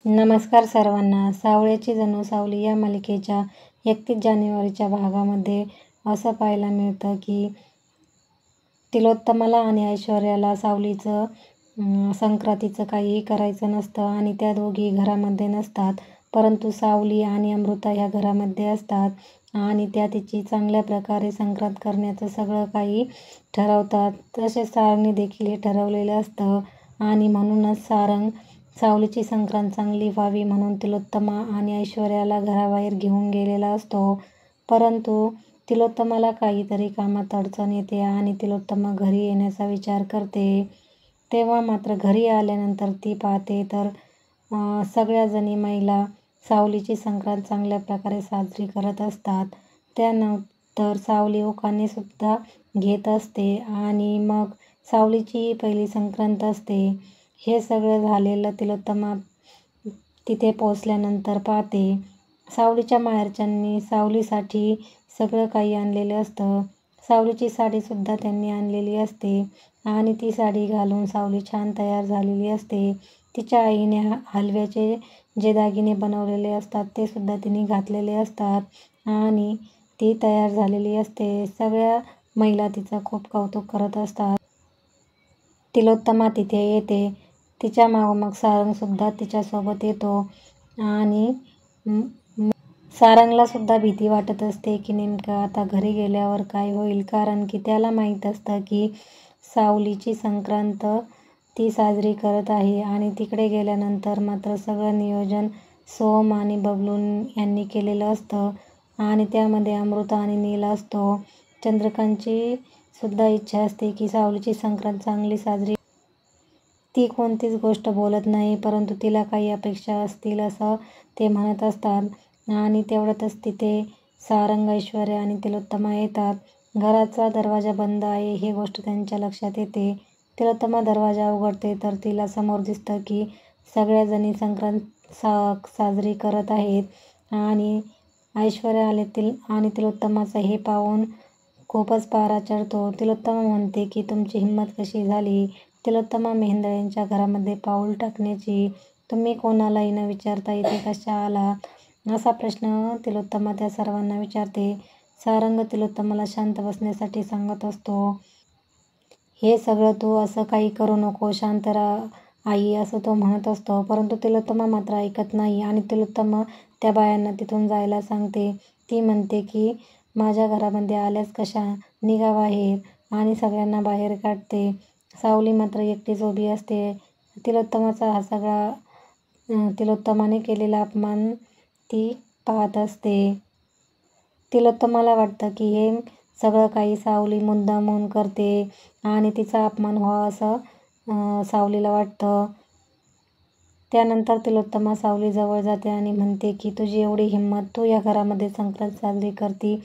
नमस्कार सर्वांना. सावळ्याची जणू सावली या मालिकेच्या 31 जानेवारीच्या भागामध्ये असं पाहायला मिळतं की तिलोत्तमाला आणि ऐश्वर्याला सावलीचं संक्रांतीचं काहीही करायचं नसतं आणि त्या दोघी घरामध्ये नसतात. परंतु सावली आणि अमृता ह्या घरामध्ये असतात आणि त्या तिची चांगल्या प्रकारे संक्रांत करण्याचं सगळं काही ठरवतात. तसेच सारंगने देखील हे ठरवलेलं असतं आणि म्हणूनच सारंग सावलीची संक्रांत चांगली व्हावी म्हणून तिलोत्तमा आणि ऐश्वर्याला घराबाहेर घेऊन गेलेला असतो. परंतु तिलोत्तमाला काहीतरी कामात अडचण येते आणि तिलोत्तमा घरी येण्याचा विचार करते. तेव्हा मात्र घरी आल्यानंतर ती पाहते तर सगळ्या जणी महिला सावलीची संक्रांत चांगल्या प्रकारे साजरी करत असतात. त्यानंतर सावली उखाणे सुद्धा घेत असते आणि मग सावलीची पहिली संक्रांत असते. हे सगळं झालेलं तिलोत्तमा तिथे पोचल्यानंतर पाहते. सावलीच्या माहेरच्यांनी सावलीसाठी सगळं काही आणलेलं असतं. सावलीची साडीसुद्धा त्यांनी आणलेली असते आणि ती साडी घालून सावली छान तयार झालेली असते. तिच्या आईने हलव्याचे जे दागिने बनवलेले असतात ते सुद्धा तिने घातलेले असतात आणि ती तयार झालेली असते. सगळ्या महिला तिचं खूप कौतुक करत असतात. तिलोत्तमा तिथे येते. तिच्या मागोमाग सारंगसुद्धा तिच्यासोबत येतो आणि सारंगला सुद्धा भीती वाटत असते की नेमकं आता घरी गेल्यावर काय होईल, कारण की त्याला माहीत असतं की सावलीची संक्रांत ती साजरी करत आहे आणि तिकडे गेल्यानंतर मात्र सगळं नियोजन सोहम आणि बबलू यांनी केलेलं असतं आणि त्यामध्ये अमृता आणि नील असतो. चंद्रकांतची सुद्धा इच्छा असते की सावलीची संक्रांत चांगली साजरी. ती कोणतीच गोष्ट बोलत नाही, परंतु तिला काही अपेक्षा असतील असं ते म्हणत असतात आणि तेवढ्यातच तिथे सारंग, ऐश्वर्या आणि तिलोत्तमा येतात. घराचा दरवाजा बंद आहे ही गोष्ट त्यांच्या लक्षात येते. तिलोत्तमा दरवाजा उघडते तर तिला समोर दिसतं की सगळ्या जणी संक्रांत साजरी करत आहेत आणि ऐश्वर्या आले आणि तिलोत्तमाचं हे पाहून खूपच पारा चढतो. तिलोत्तमा म्हणते की तुमची हिंमत कशी झाली तिलोत्तमा मेहेंदळेंच्या घरामध्ये पाऊल टाकण्याची, तुम्ही कोणालाही न विचारता इथे कशा आलात, असा प्रश्न तिलोत्तमा त्या सर्वांना विचारते. सारंग तिलोत्तमाला शांत बसण्यासाठी सांगत असतो. हे सगळं तू असं काही करू नको, शांत राहा आई, असं तो म्हणत असतो. परंतु तिलोत्तमा मात्र ऐकत नाही आणि तिलोत्तमा त्या बायांना तिथून जायला सांगते. ती म्हणते की माझ्या घरामध्ये आल्याच कशा, निघा बाहेर, आणि सगळ्यांना बाहेर काढते. सावली मात्र एकटीच उभी असते. तिलोत्तमाचा हा सगळा तिलोत्तमाने केलेला अपमान ती पाहत असते. तिलोत्तमाला वाटतं की हे सगळं काही सावली मुद्दामून करते आणि तिचा अपमान व्हावा असं सावलीला वाटतं. त्यानंतर तिलोत्तमा सावलीजवळ जाते आणि म्हणते की तुझी एवढी हिंमत, तू या घरामध्ये संक्रांत साजरी करती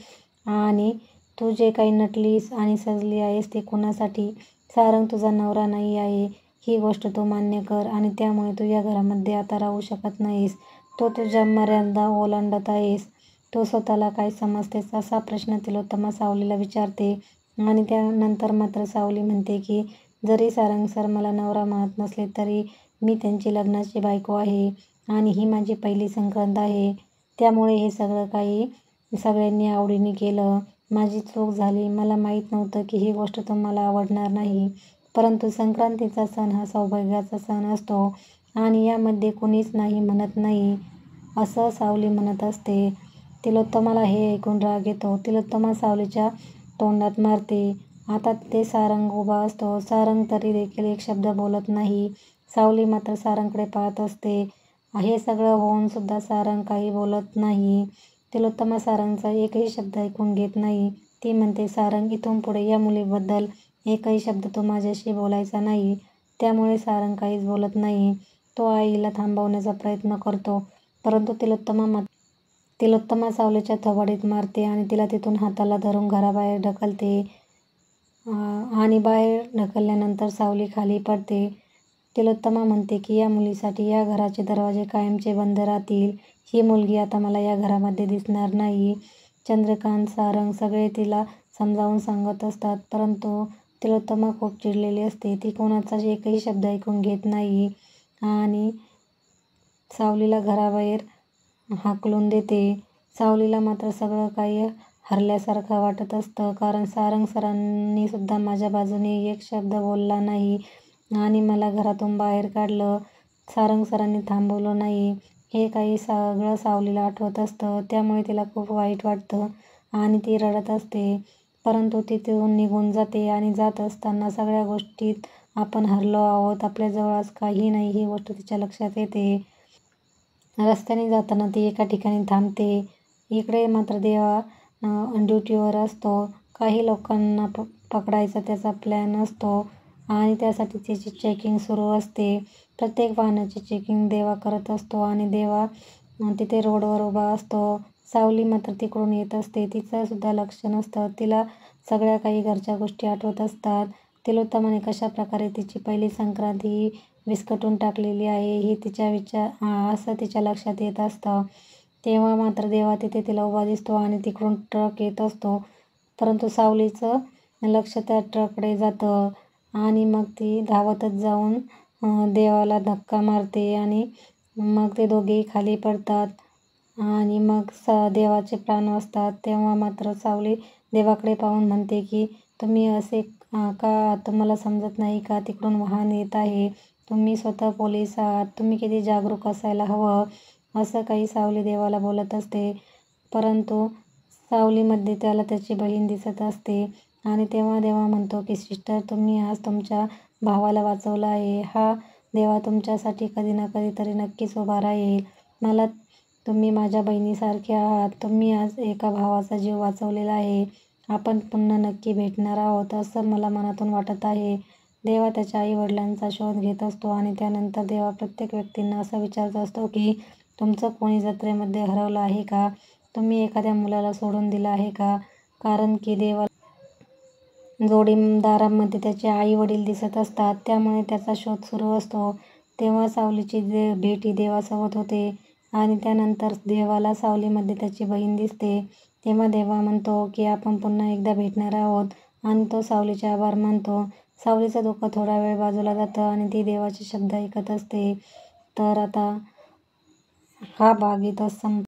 आणि तू जे काही नटलीस आणि सजली आहेस ते कुणासाठी, सारंग तुझा नवरा नाही आहे ही गोष्ट तू मान्य कर आणि त्यामुळे तू या घरामध्ये आता राहू शकत नाहीस. तू तुझ्या मर्यादा ओलांडत आहेस. तू स्वतःला काय समजतेस, असा प्रश्न तिलोत्तमा सावलीला विचारते आणि त्यानंतर मात्र सावली म्हणते की जरी सारंग सर मला नवरा म्हणत नसले तरी मी त्यांची लग्नाची बायको आहे आणि ही माझी पहिली संक्रांत आहे. त्यामुळे हे सगळं काही सगळ्यांनी आवडीने केलं. माझी चूक झाली. मला माहीत नव्हतं की ही गोष्ट तुम्हाला आवडणार नाही. परंतु संक्रांतीचा सण हा सौभाग्याचा सण असतो आणि यामध्ये कुणीच नाही म्हणत नाही, असं सावली म्हणत असते. तिलोत्तमाला हे ऐकून राग येतो. तिलोत्तमा सावलीच्या तोंडात मारते. आता तिथे सारंग उभा असतो. सारंग तरी देखील एक शब्द बोलत नाही. सावली मात्र सारंगकडे पाहत असते. हे सगळं होऊन सुद्धा सारंग काही बोलत नाही. तिलोत्तमा सारंगचा एकही शब्द ऐकून घेत नाही. ती म्हणते सारंग, इथून पुढे या मुलीबद्दल एकही शब्द तू माझ्याशी बोलायचा नाही. त्यामुळे सारंग काहीच बोलत नाही. तो आईला थांबवण्याचा प्रयत्न करतो, परंतु तिलोत्तमा सावलीच्या थोबाडीत मारते आणि तिला तिथून हाताला धरून घराबाहेर ढकलते आणि बाहेर ढकलल्यानंतर सावली खाली पडते. तिलोत्तमा म्हणते की या मुलीसाठी या घराचे दरवाजे कायमचे बंद राहतील. ही मुलगी आता मला या घरामध्ये दिसणार नाही. चंद्रकांत, सारंग सगळे तिला समजावून सांगत असतात, परंतु तिलोत्तमा खूप चिडलेली असते. ती कोणाचा एकही शब्द ऐकून घेत नाही आणि सावलीला घराबाहेर हाकलून देते. सावलीला मात्र सगळं काही हरल्यासारखं वाटत असतं, कारण सारंग सरांनी सुद्धा माझ्या बाजूने एक शब्द बोलला नाही आणि मला घरातून बाहेर काढलं. सारंग सरांनी थांबवलं नाही. हे काही सगळं सावलीला आठवत असतं. त्यामुळे तिला खूप वाईट वाटतं आणि ती रडत असते. परंतु ती तिथून निघून जाते आणि जात असताना सगळ्या गोष्टीत आपण हरलो आहोत, आपल्याजवळ आज काही नाही, ही गोष्ट तिच्या लक्षात येते. रस्त्याने जाताना ती एका ठिकाणी थांबते. इकडे मात्र देवा ड्युटीवर असतो. काही लोकांना पकडायचा त्याचा प्लॅन असतो आणि त्यासाठी त्याची चेकिंग सुरू असते. प्रत्येक वाहनाची चेकिंग देवा करत असतो आणि देवा तिथे रोडवर उभा असतो. सावली मात्र तिकडून येत असते. तिचं सुद्धा लक्ष नसतं. तिला सगळ्या काही घरच्या गोष्टी आठवत असतात. तिलोत्तमाने कशाप्रकारे तिची पहिली संक्रांत ही विस्कटून टाकलेली आहे हे असं तिच्या लक्षात येत असतं. तेव्हा मात्र देवा तिथे तिला उभा दिसतो आणि तिकडून ट्रक येत असतो. परंतु सावलीचं लक्ष त्या ट्रककडे जातं आणि मग ती धावतच जाऊन देवाला धक्का मारते आणि मग ते दोघेही खाली पडतात आणि मग देवाचे प्राण वाचतात. तेव्हा मात्र सावली देवाकडे पाहून म्हणते की तुम्ही असे का, तुम्हाला समजत नाही का, तिकडून वाहन येत आहे, तुम्ही स्वतः पोलीस आहात, तुम्ही किती जागरूक असायला हवं, असं काही सावली देवाला बोलत असते. परंतु सावलीमध्ये त्याला त्याची बहीण दिसत असते आणि तेव्हा देवा म्हणतो की सिस्टर, तुम्ही आज तुमच्या भावाला वाचवलं आहे. हा देवा तुमच्यासाठी कधी ना कधीतरी नक्कीच उभा राहील. तुम्ही माझ्या बहिणीसारखे आहात. तुम्ही आज एका भावाचा जीव वाचवलेला आहे. आपण पुन्हा नक्की भेटणार आहोत असं मला मनातून वाटत आहे. देवा त्याच्या आई-वडिलांचा शोध घेत असतो आणि त्यानंतर देवा प्रत्येक व्यक्तींना असं विचारत असतो की तुमचं कोणी जत्रेमध्ये हरवलं आहे का? तुम्ही एखाद्या मुलाला सोडून दिलं आहे का? कारण की देवाला जोडीदारांमध्ये त्याचे आई-वडील दिसत असतात. त्यामुळे त्याचा शोध सुरू असतो. तेव्हा सावलीची भेट ही देवासोबत होते आणि त्यानंतर देवाला सावलीमध्ये त्याची बहीण दिसते. तेव्हा देवा म्हणतो की आपण पुन्हा एकदा भेटणार आहोत आणि तो सावलीचे आभार मानतो. सावलीचं दुःख थोडा वेळ बाजूला जातं आणि ती देवाचे शब्द ऐकत असते. तर आता हा भाग इथंच